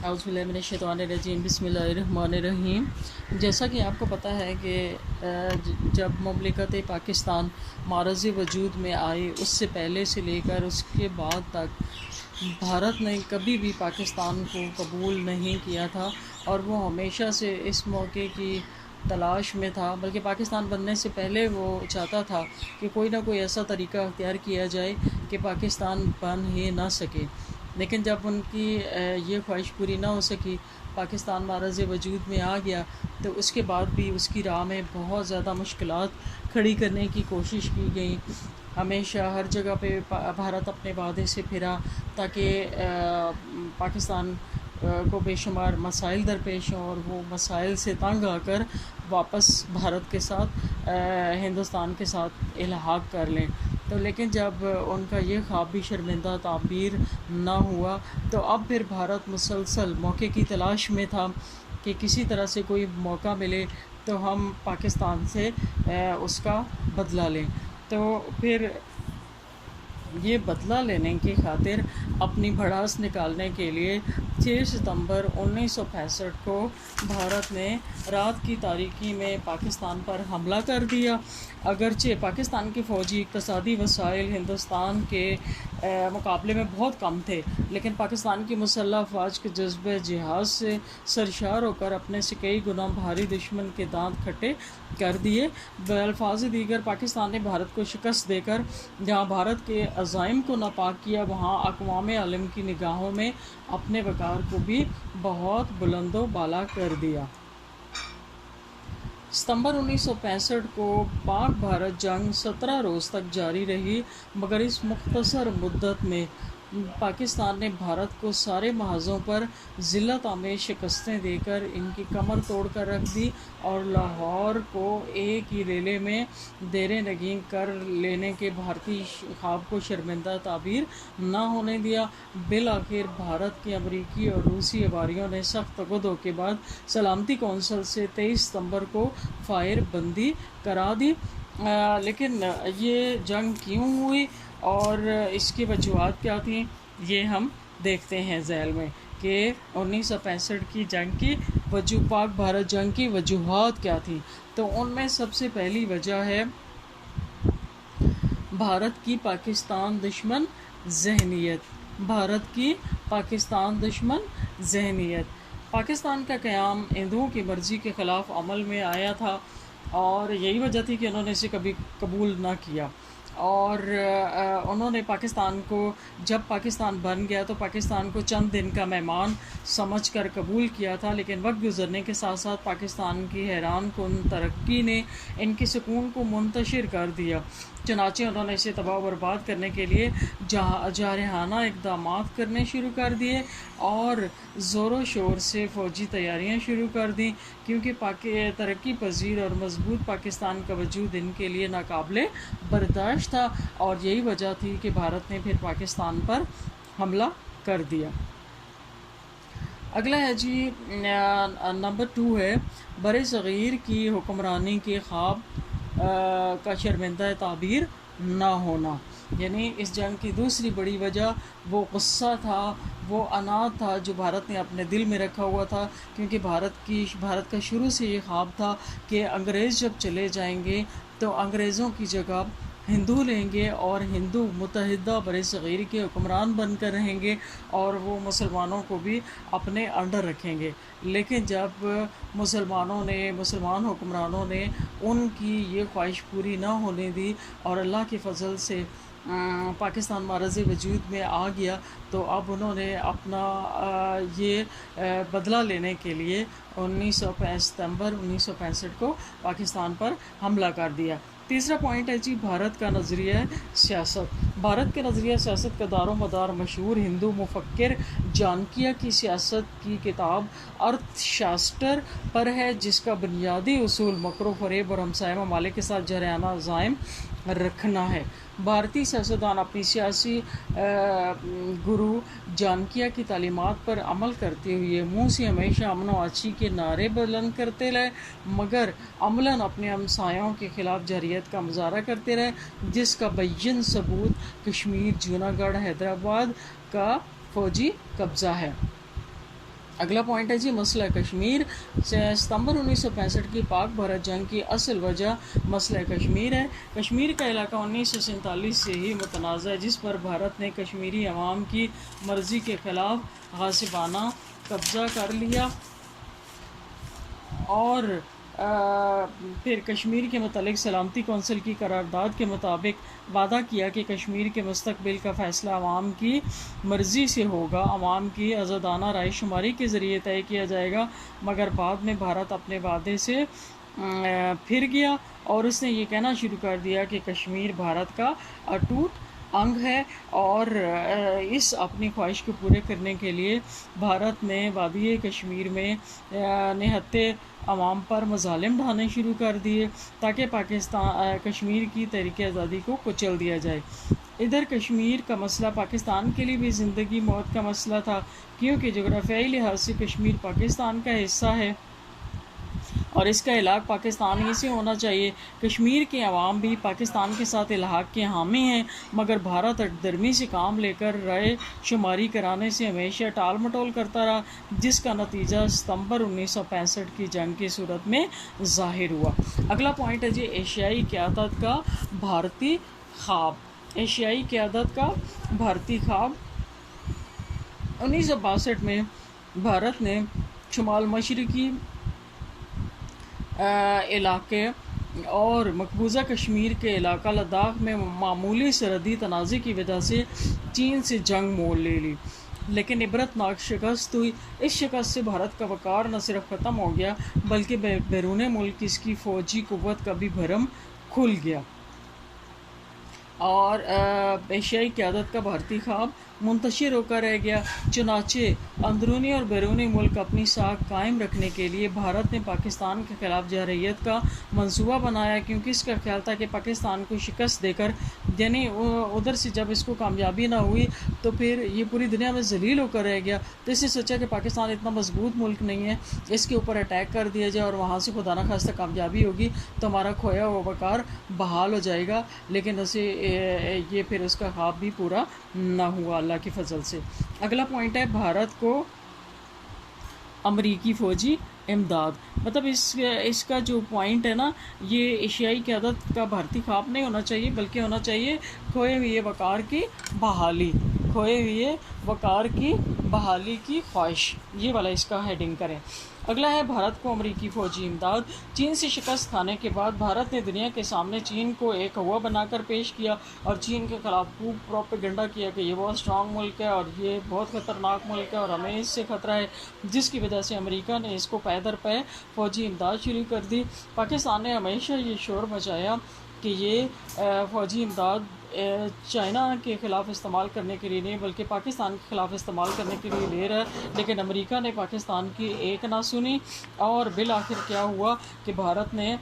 اعوذ باللہ من الشیطان الرجیم، بسم اللہ الرحمن الرحیم۔ جیسا کہ آپ کو پتہ ہے کہ جب مملکت پاکستان معرض وجود میں آئی، اس سے پہلے سے لے کر اس کے بعد تک بھارت نے کبھی بھی پاکستان کو قبول نہیں کیا تھا، اور وہ ہمیشہ سے اس موقع کی تلاش میں تھا۔ بلکہ پاکستان بننے سے پہلے وہ چاہتا تھا کہ کوئی نہ کوئی ایسا طریقہ اختیار کیا جائے کہ پاکستان بن ہی نہ سکے، لیکن جب ان کی یہ خواہش پوری نہ ہو سکی، پاکستان معرض وجود میں آ گیا، تو اس کے بعد بھی اس کی راہ میں بہت زیادہ مشکلات کھڑی کرنے کی کوشش کی گئی۔ ہمیشہ ہر جگہ پہ بھارت اپنے وعدے سے پھرا تاکہ پاکستان کو بے شمار مسائل درپیش ہوں، اور وہ مسائل سے تنگ آ کر واپس بھارت کے ساتھ ہندوستان کے ساتھ الحاق کر لیں۔ تو لیکن جب ان کا یہ خواب بھی شرمندہ تعبیر نہ ہوا، تو اب پھر بھارت مسلسل موقع کی تلاش میں تھا کہ کسی طرح سے کوئی موقع ملے تو ہم پاکستان سے اس کا بدلہ لیں۔ تو پھر یہ بدلہ لینے کی خاطر اپنی بھڑاس نکالنے کے لیے 6 ستمبر 1965 کو بھارت نے رات کی تاریکی میں پاکستان پر حملہ کر دیا۔ اگرچہ پاکستان کے فوجی اقتصادی وسائل ہندوستان کے مقابلے میں بہت کم تھے، لیکن پاکستان کی مسلح افواج کے جذبہ جہاد سے سرشار ہو کر اپنے سے کئی گنا بھاری دشمن کے دانت کھٹے کر دیے۔ بالفاظ دیگر پاکستان نے بھارت کو شکست دے کر جہاں بھارت کے عزائم کو ناپاک کیا، وہاں اقوام عالم کی نگاہوں میں اپنے وقار کو بھی بہت بلند و بالا کر دیا۔ ستمبر 1965 کو پاک بھارت جنگ 17 روز تک جاری رہی، مگر اس مختصر مدت میں پاکستان نے بھارت کو سارے محاذوں پر ذلت آمیز شکستیں دے کر ان کی کمر توڑ کر رکھ دی، اور لاہور کو ایک ہی ریلے میں زیر نگین کر لینے کے بھارتی خواب کو شرمندہ تعبیر نہ ہونے دیا۔ بالآخر بھارت کے امریکی اور روسی اباریوں نے سخت تقاضوں کے بعد سلامتی کونسل سے 23 ستمبر کو فائر بندی کرا دی۔ لیکن یہ جنگ کیوں ہوئی اور اس کی وجوہات کیا تھیں، یہ ہم دیکھتے ہیں ذیل میں کہ 1965 کی جنگ کی پاک بھارت جنگ کی وجوہات کیا تھیں۔ تو ان میں سب سے پہلی وجہ ہے بھارت کی پاکستان دشمن ذہنیت۔ بھارت کی پاکستان دشمن ذہنیت۔ پاکستان کا قیام ہندوؤں کی مرضی کے خلاف عمل میں آیا تھا، اور یہی وجہ تھی کہ انہوں نے اسے کبھی قبول نہ کیا، اور انہوں نے پاکستان کو، جب پاکستان بن گیا تو پاکستان کو چند دن کا مہمان سمجھ کر قبول کیا تھا، لیکن وقت گزرنے کے ساتھ ساتھ پاکستان کی حیران کن ترقی نے ان کے سکون کو منتشر کر دیا۔ چنانچہ انہوں نے اسے تباہ و برباد کرنے کے لیے جارحانہ اقدامات کرنے شروع کر دیے، اور زور و شور سے فوجی تیاریاں شروع کر دیں، کیونکہ ترقی پذیر اور مضبوط پاکستان کا وجود ان کے لیے ناقابل برداشت تھا، اور یہی وجہ تھی کہ بھارت نے پھر پاکستان پر حملہ کر دیا۔ اگلا ہے جی نمبر 2 ہے بر صغیر کی حکمرانی کے خواب کا شرمندہ تعبیر نہ ہونا۔ یعنی اس جنگ کی دوسری بڑی وجہ وہ غصہ تھا، وہ عناد تھا جو بھارت نے اپنے دل میں رکھا ہوا تھا، کیونکہ بھارت کا شروع سے یہ خواب تھا کہ انگریز جب چلے جائیں گے تو انگریزوں کی جگہ ہندو لیں گے، اور ہندو متحدہ بر صغیر کے حکمران بن کر رہیں گے، اور وہ مسلمانوں کو بھی اپنے انڈر رکھیں گے۔ لیکن جب مسلمان حکمرانوں نے ان کی یہ خواہش پوری نہ ہونے دی، اور اللہ کے فضل سے پاکستان معرض وجود میں آ گیا، تو اب انہوں نے اپنا یہ بدلہ لینے کے لیے 19 ستمبر 1965 کو پاکستان پر حملہ کر دیا۔ تیسرا پوائنٹ ہے جی بھارت کا نظریہ سیاست۔ بھارت کے نظریہ سیاست کا دار و مدار مشہور ہندو مفکر چانکیہ کی سیاست کی کتاب ارتھ شاستر پر ہے، جس کا بنیادی اصول مکر و فریب اور ہمسایہ ممالک کے ساتھ جارحانہ عزائم رکھنا ہے۔ بھارتی سیاستدان اپنی سیاسی گرو چانکیہ کی تعلیمات پر عمل کرتے ہوئے منہ سے ہمیشہ امن و آچی کے نعرے بلند کرتے رہے، مگر عملاً اپنے ہمسایوں کے خلاف جارحیت کا مظاہرہ کرتے رہے، جس کا بین ثبوت کشمیر، جوناگڑھ، حیدرآباد کا فوجی قبضہ ہے۔ اگلا پوائنٹ ہے جی مسئلہ کشمیر. ستمبر 1965 کی پاک بھارت جنگ کی اصل وجہ مسئلہ کشمیر ہے. کشمیر کا علاقہ 1947 سے ہی متنازع ہے، جس پر بھارت نے کشمیری عوام کی مرضی کے خلاف غاصبانہ قبضہ کر لیا اور پھر کشمیر کے متعلق سلامتی کونسل کی قرارداد کے مطابق وعدہ کیا کہ کشمیر کے مستقبل کا فیصلہ عوام کی مرضی سے ہوگا، عوام کی آزادانہ رائے شماری کے ذریعے طے کیا جائے گا. مگر بعد میں بھارت اپنے وعدے سے پھر گیا اور اس نے یہ کہنا شروع کر دیا کہ کشمیر بھارت کا اٹوٹ انگ ہے، اور اس اپنی خواہش کو پورے کرنے کے لیے بھارت نے وادی کشمیر میں نہتے عوام پر مظالم ڈھانے شروع کر دیے تاکہ کشمیر کی تحریک آزادی کو کچل دیا جائے. ادھر کشمیر کا مسئلہ پاکستان کے لیے بھی زندگی موت کا مسئلہ تھا، کیونکہ جغرافیائی لحاظ سے کشمیر پاکستان کا حصہ ہے اور اس کا الحاق پاکستان ہی سے ہونا چاہیے. کشمیر کے عوام بھی پاکستان کے ساتھ الحاق کے حامی ہیں، مگر بھارت درمی سے کام لے کر رائے شماری کرانے سے ہمیشہ ٹال مٹول کرتا رہا، جس کا نتیجہ ستمبر 1965 کی جنگ کی صورت میں ظاہر ہوا. اگلا پوائنٹ ہے جی ایشیائی قیادت کا بھارتی خواب. ایشیائی قیادت کا بھارتی خواب. 1962 میں بھارت نے شمال مشرقی علاقے اور مقبوضہ کشمیر کے علاقہ لداخ میں معمولی سرحدی تنازع کی وجہ سے چین سے جنگ مول لے لی، لیکن عبرتناک شکست ہوئی. اس شکست سے بھارت کا وقار نہ صرف ختم ہو گیا بلکہ بیرون ملک اس کی فوجی قوت کا بھی بھرم کھل گیا، اور ایشیائی قیادت کا بھارتی خواب منتشر ہو کر رہ گیا. چنانچہ اندرونی اور بیرونی ملک اپنی ساکھ قائم رکھنے کے لیے بھارت نے پاکستان کے خلاف جارحیت کا منصوبہ بنایا، کیونکہ اس کا خیال تھا کہ پاکستان کو شکست دے کر، یعنی ادھر سے جب اس کو کامیابی نہ ہوئی تو پھر یہ پوری دنیا میں ذلیل ہو کر رہ گیا، تو اس نے سوچا کہ پاکستان اتنا مضبوط ملک نہیں ہے، اس کے اوپر اٹیک کر دیا جائے اور وہاں سے خدا نہ خواستہ کامیابی ہوگی تو ہمارا کھویا ہوا وقار بحال ہو جائے گا. لیکن اسے یہ پھر اس کا خواب بھی پورا نہ ہوا اللہ کی فضل سے. اگلا پوائنٹ ہے بھارت کو امریکی فوجی امداد. مطلب اس کا جو پوائنٹ ہے نا، یہ ایشیائی قیادت کا بھارتی خواب نہیں ہونا چاہیے بلکہ ہونا چاہیے کھوئے ہوئے وقار کی بحالی، کھوئے ہوئے وقار کی بحالی کی خواہش، یہ والا اس کا ہیڈنگ کریں. اگلا ہے بھارت کو امریکی فوجی امداد. چین سے شکست کھانے کے بعد بھارت نے دنیا کے سامنے چین کو ایک ہوا بنا کر پیش کیا اور چین کے خلاف خوب پروپیگنڈا کیا کہ یہ بہت اسٹرانگ ملک ہے اور یہ بہت خطرناک ملک ہے اور ہمیں اس سے خطرہ ہے، جس کی وجہ سے امریکہ نے اس کو پے در پے فوجی امداد شروع کر دی. پاکستان نے ہمیشہ یہ شور مچایا کہ یہ فوجی امداد چائنا کے خلاف استعمال کرنے کے لیے نہیں بلکہ پاکستان کے خلاف استعمال کرنے کے لیے لے رہا ہے، لیکن امریکہ نے پاکستان کی ایک نہ سنی اور بالآخر کیا ہوا کہ بھارت نے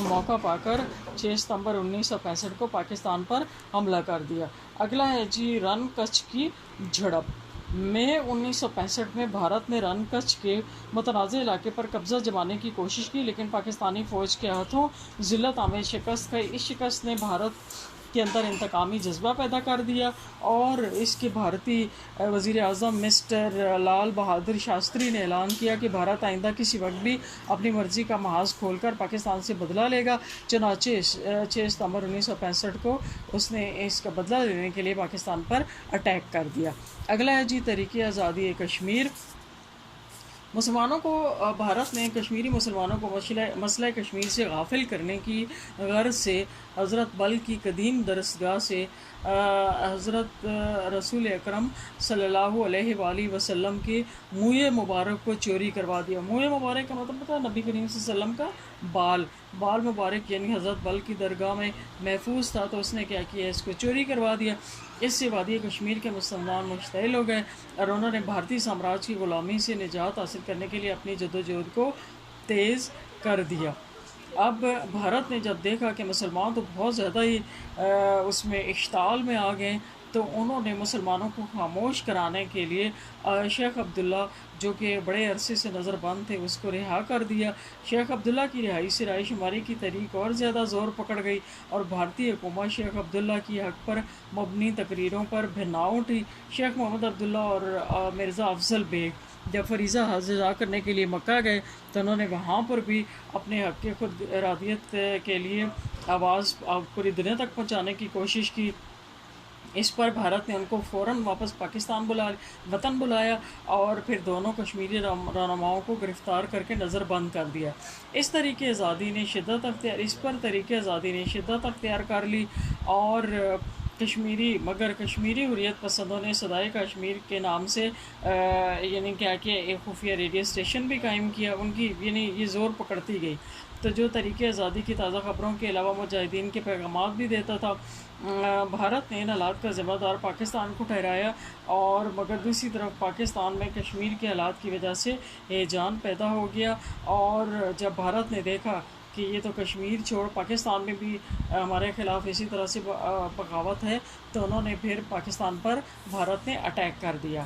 موقع پا کر 6 ستمبر 1965 کو پاکستان پر حملہ کر دیا. اگلا ہے جی رن کچھ کی جھڑپ. مئی 1965 میں بھارت نے رن کچھ کے متنازع علاقے پر قبضہ جمانے کی کوشش کی، لیکن پاکستانی فوج کے ہاتھوں ذلت آمیز شکست کھائی. اس شکست نے بھارت کے اندر انتقامی جذبہ پیدا کر دیا اور اس کے بھارتی وزیر اعظم مسٹر لال بہادر شاستری نے اعلان کیا کہ بھارت آئندہ کسی وقت بھی اپنی مرضی کا محاذ کھول کر پاکستان سے بدلہ لے گا. چنانچہ 6 ستمبر 1965 کو اس نے اس کا بدلہ لینے کے لیے پاکستان پر اٹیک کر دیا. اگلا ہے جی تحریک آزادی کشمیر. مسلمانوں کو بھارت نے کشمیری مسلمانوں کو مسئلہ کشمیر سے غافل کرنے کی غرض سے حضرت بل کی قدیم درسگاہ سے حضرت رسول اکرم صلی اللہ علیہ وآلہ وسلم کے منہ مبارک کو چوری کروا دیا. منہ مبارک کا مطلب پتہ ہے نبی کریم صلی اللہ علیہ وسلم کا بال مبارک، یعنی حضرت بل کی درگاہ میں محفوظ تھا تو اس نے کیا کیا، اس کو چوری کروا دیا. اس سے وادی کشمیر کے مسلمان مشتعل ہو گئے اور انہوں نے بھارتی سامراج کی غلامی سے نجات حاصل کرنے کے لیے اپنی جدوجہد کو تیز کر دیا. اب بھارت نے جب دیکھا کہ مسلمان تو بہت زیادہ ہی اس میں اشتعال میں آ گئے تو انہوں نے مسلمانوں کو خاموش کرانے کے لیے شیخ عبداللہ جو کہ بڑے عرصے سے نظر بند تھے اس کو رہا کر دیا. شیخ عبداللہ کی رہائی سے رائے شماری کی تحریک اور زیادہ زور پکڑ گئی اور بھارتی حکومت شیخ عبداللہ کی حق پر مبنی تقریروں پر بھناؤ اٹھی. شیخ محمد عبداللہ اور مرزا افضل بیگ جب فریضہ ادا کرنے کے لیے مکہ گئے تو انہوں نے وہاں پر بھی اپنے حق کی خود ارادیت کے لیے آواز پوری دنیا تک پہنچانے کی کوشش کی۔ اس پر بھارت نے ان کو فوراً واپس پاکستان وطن بلایا اور پھر دونوں کشمیری رہنماؤں کو گرفتار کر کے نظر بند کر دیا۔ اس پر طریقِ آزادی نے شدت اختیار کر لی اور مگر کشمیری حریت پسندوں نے صدائے کشمیر کے نام سے یعنی کیا کہ ایک خفیہ ریڈیو اسٹیشن بھی قائم کیا۔ ان کی یعنی یہ زور پکڑتی گئی تو جو طریقِ آزادی کی تازہ خبروں کے علاوہ مجاہدین کے پیغامات بھی دیتا تھا۔ بھارت نے ان حالات کا ذمہ دار پاکستان کو ٹھہرایا اور مگر دوسری طرف پاکستان میں کشمیر کے حالات کی وجہ سے ہیجان پیدا ہو گیا، اور جب بھارت نے دیکھا کہ یہ تو کشمیر چھوڑ پاکستان میں بھی ہمارے خلاف اسی طرح سے بغاوت ہے، تو انہوں نے پھر پاکستان پر بھارت نے اٹیک کر دیا۔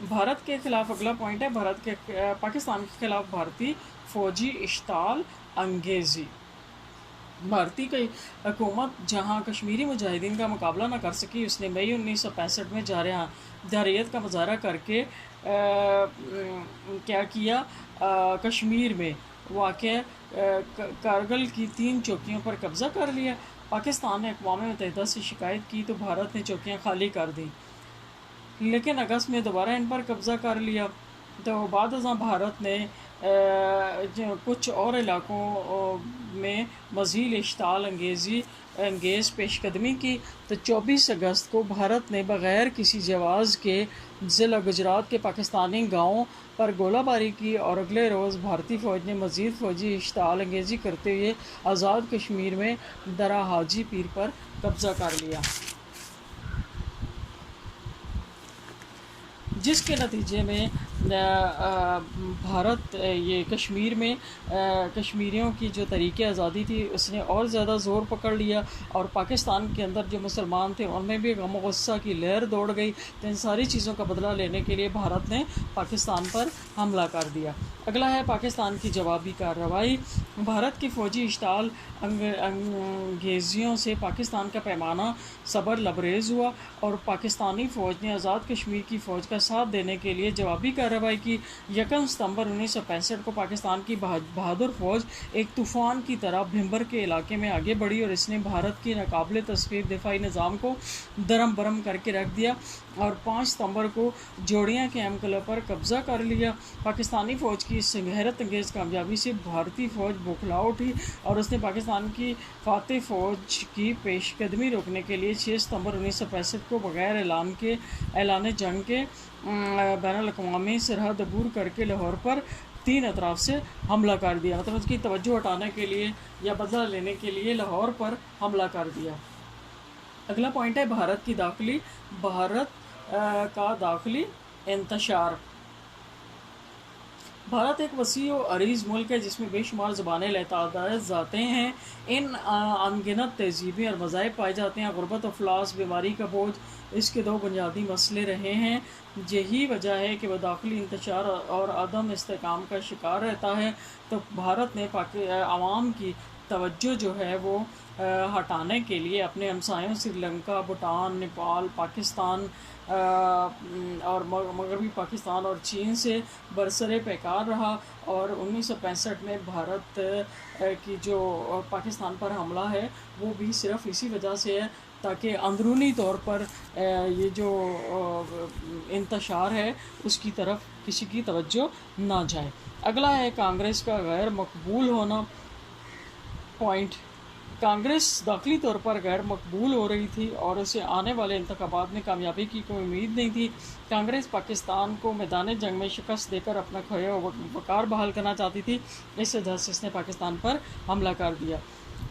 بھارت کے خلاف اگلا پوائنٹ ہے پاکستان کے خلاف بھارتی فوجی اشتعال انگیزی۔ بھارتی کی حکومت جہاں کشمیری مجاہدین کا مقابلہ نہ کر سکی، اس نے مئی 1965 میں جارحیت کا مظاہرہ کر کے کیا کیا، کشمیر میں واقع کارگل کی 3 چوکیوں پر قبضہ کر لیا۔ پاکستان نے اقوام متحدہ سے شکایت کی تو بھارت نے چوکیاں خالی کر دیں، لیکن اگست میں دوبارہ ان پر قبضہ کر لیا۔ تو بعد ازاں بھارت نے کچھ اور علاقوں میں مزید اشتعال انگیز پیش قدمی کی۔ تو 24 اگست کو بھارت نے بغیر کسی جواز کے ضلع گجرات کے پاکستانی گاؤں پر گولہ باری کی، اور اگلے روز بھارتی فوج نے مزید فوجی اشتعال انگیزی کرتے ہوئے آزاد کشمیر میں درہ حاجی پیر پر قبضہ کر لیا، جس کے نتیجے میں بھارت یہ کشمیر میں کشمیریوں کی جو طریقِ آزادی تھی اس نے اور زیادہ زور پکڑ لیا، اور پاکستان کے اندر جو مسلمان تھے ان میں بھی غم و غصہ کی لہر دوڑ گئی۔ تو ان ساری چیزوں کا بدلہ لینے کے لیے بھارت نے پاکستان پر حملہ کر دیا۔ اگلا ہے پاکستان کی جوابی کارروائی۔ بھارت کی فوجی اشتعال انگیزیوں سے پاکستان کا پیمانہ صبر لبریز ہوا، اور پاکستانی فوج نے آزاد کشمیر کی فوج کا ساتھ دینے کے لیے جوابی کارروائی کی۔ 1 ستمبر 1965 کو پاکستان کی بہادر فوج ایک طوفان کی طرح بھمبر کے علاقے میں آگے بڑھی، اور اس نے بھارت کی ناقابل تصویر دفاعی نظام کو درم برم کر کے رکھ دیا، اور 5 ستمبر کو جوڑیاں کے اہم قلعہ پر قبضہ کر لیا۔ پاکستانی فوج کی اس حیرت انگیز کامیابی سے بھارتی فوج بوکھلا اٹھی، اور اس نے پاکستان کی فاتح فوج کی پیش قدمی روکنے کے لیے 6 ستمبر 1965 کو بغیر اعلان جنگ کے بین الاقوامی سرحد عبور کر کے لاہور پر 3 اطراف سے حملہ کر دیا، مطلب اس کی توجہ ہٹانے کے لیے یا بدلہ لینے کے لیے لاہور پر حملہ کر دیا۔ اگلا پوائنٹ ہے بھارت کا داخلی انتشار۔ بھارت ایک وسیع و عریض ملک ہے جس میں بے شمار زبانیں، لہجات، ذاتیں ہیں۔ ان انگنت تہذیبیں اور مذاہب پائے جاتے ہیں۔ غربت، افلاس، بیماری کا بوجھ اس کے 2 بنیادی مسئلے رہے ہیں۔ یہی وجہ ہے کہ وہ داخلی انتشار اور عدم استحکام کا شکار رہتا ہے۔ تو بھارت نے عوام کی توجہ جو ہے وہ ہٹانے کے لیے اپنے ہمسایوں سری لنکا، بھوٹان، نیپال، پاکستان اور مغربی پاکستان اور چین سے برسر پیکار رہا، اور 1965 میں بھارت کی جو پاکستان پر حملہ ہے وہ بھی صرف اسی وجہ سے ہے تاکہ اندرونی طور پر یہ جو انتشار ہے اس کی طرف کسی کی توجہ نہ جائے۔ اگلا ہے کانگریس کا غیر مقبول ہونا پوائنٹ۔ کانگریس داخلی طور پر غیر مقبول ہو رہی تھی اور اسے آنے والے انتخابات میں کامیابی کی کوئی امید نہیں تھی۔ کانگریس پاکستان کو میدان جنگ میں شکست دے کر اپنا کھویا وقار بحال کرنا چاہتی تھی، اس وجہ سے اس نے پاکستان پر حملہ کر دیا۔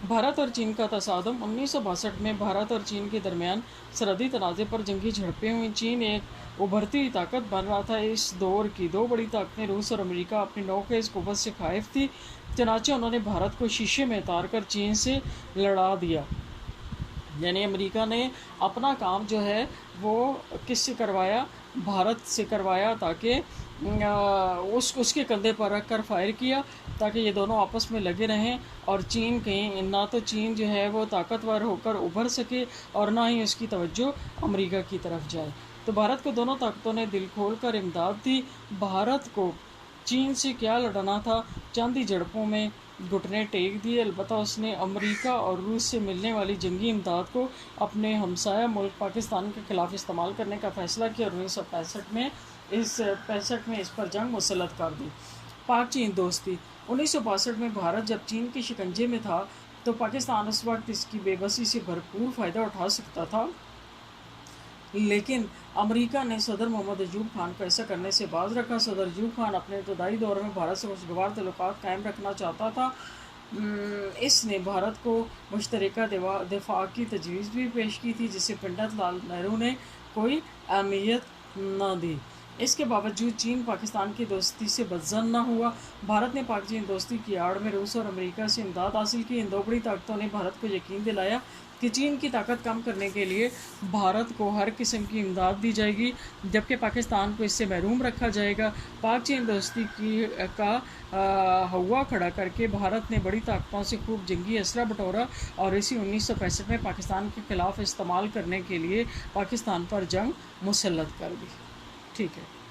بھارت اور چین کا تصادم۔ 1962 میں بھارت اور چین کے درمیان سرحدی تنازع پر جنگی جھڑپیں ہوئیں۔ چین ایک ابھرتی ہوئی طاقت بن رہا تھا۔ اس دور کی 2 بڑی طاقتیں روس اور امریکہ اپنی نوخیز قوت سے خائف تھی، چنانچہ انہوں نے بھارت کو شیشے میں اتار کر چین سے لڑا دیا۔ یعنی امریکہ نے اپنا کام جو ہے وہ کس سے کروایا؟ بھارت سے کروایا، تاکہ اس کے کندھے پر رکھ کر فائر کیا تاکہ یہ دونوں آپس میں لگے رہیں، اور چین کہیں نہ تو چین جو ہے وہ طاقتور ہو کر ابھر سکے اور نہ ہی اس کی توجہ امریکہ کی طرف جائے۔ تو بھارت کو دونوں طاقتوں نے دل کھول کر امداد دی۔ بھارت کو چین سے کیا لڑنا تھا، چاندی جھڑپوں میں گھٹنے ٹیک دیے۔ البتہ اس نے امریکہ اور روس سے ملنے والی جنگی امداد کو اپنے ہمسایہ ملک پاکستان کے خلاف استعمال کرنے کا فیصلہ کیا اور 1965 میں اس پر جنگ مسلط کر دی۔ پاک چین دوستی 1962 میں بھارت جب چین کے شکنجے میں تھا تو پاکستان اس وقت اس کی بے بسی سے بھرپور فائدہ اٹھا سکتا تھا، لیکن امریکہ نے صدر محمد ایوب خان کو ایسا کرنے سے باز رکھا۔ صدر ایوب خان اپنے ابتدائی دور میں بھارت سے خوشگوار تعلقات قائم رکھنا چاہتا تھا۔ اس نے بھارت کو مشترکہ دفاع کی تجویز بھی پیش کی تھی، جسے پنڈت لال نہرو نے کوئی اہمیت نہ دی۔ اس کے باوجود چین پاکستان کی دوستی سے بدظن نہ ہوا۔ بھارت نے پاک چین دوستی کی آڑ میں روس اور امریکہ سے امداد حاصل کی۔ ان دو بڑی طاقتوں نے بھارت کو یقین دلایا کہ چین کی طاقت کم کرنے کے لیے بھارت کو ہر قسم کی امداد دی جائے گی، جبکہ پاکستان کو اس سے محروم رکھا جائے گا۔ پاک چین دوستی کا ہوا کھڑا کر کے بھارت نے بڑی طاقتوں سے خوب جنگی اسلحہ بٹورا اور اسی 1965 میں پاکستان کے خلاف استعمال کرنے کے لیے پاکستان پر جنگ مسلط کر دی۔ ٹھیک ہے۔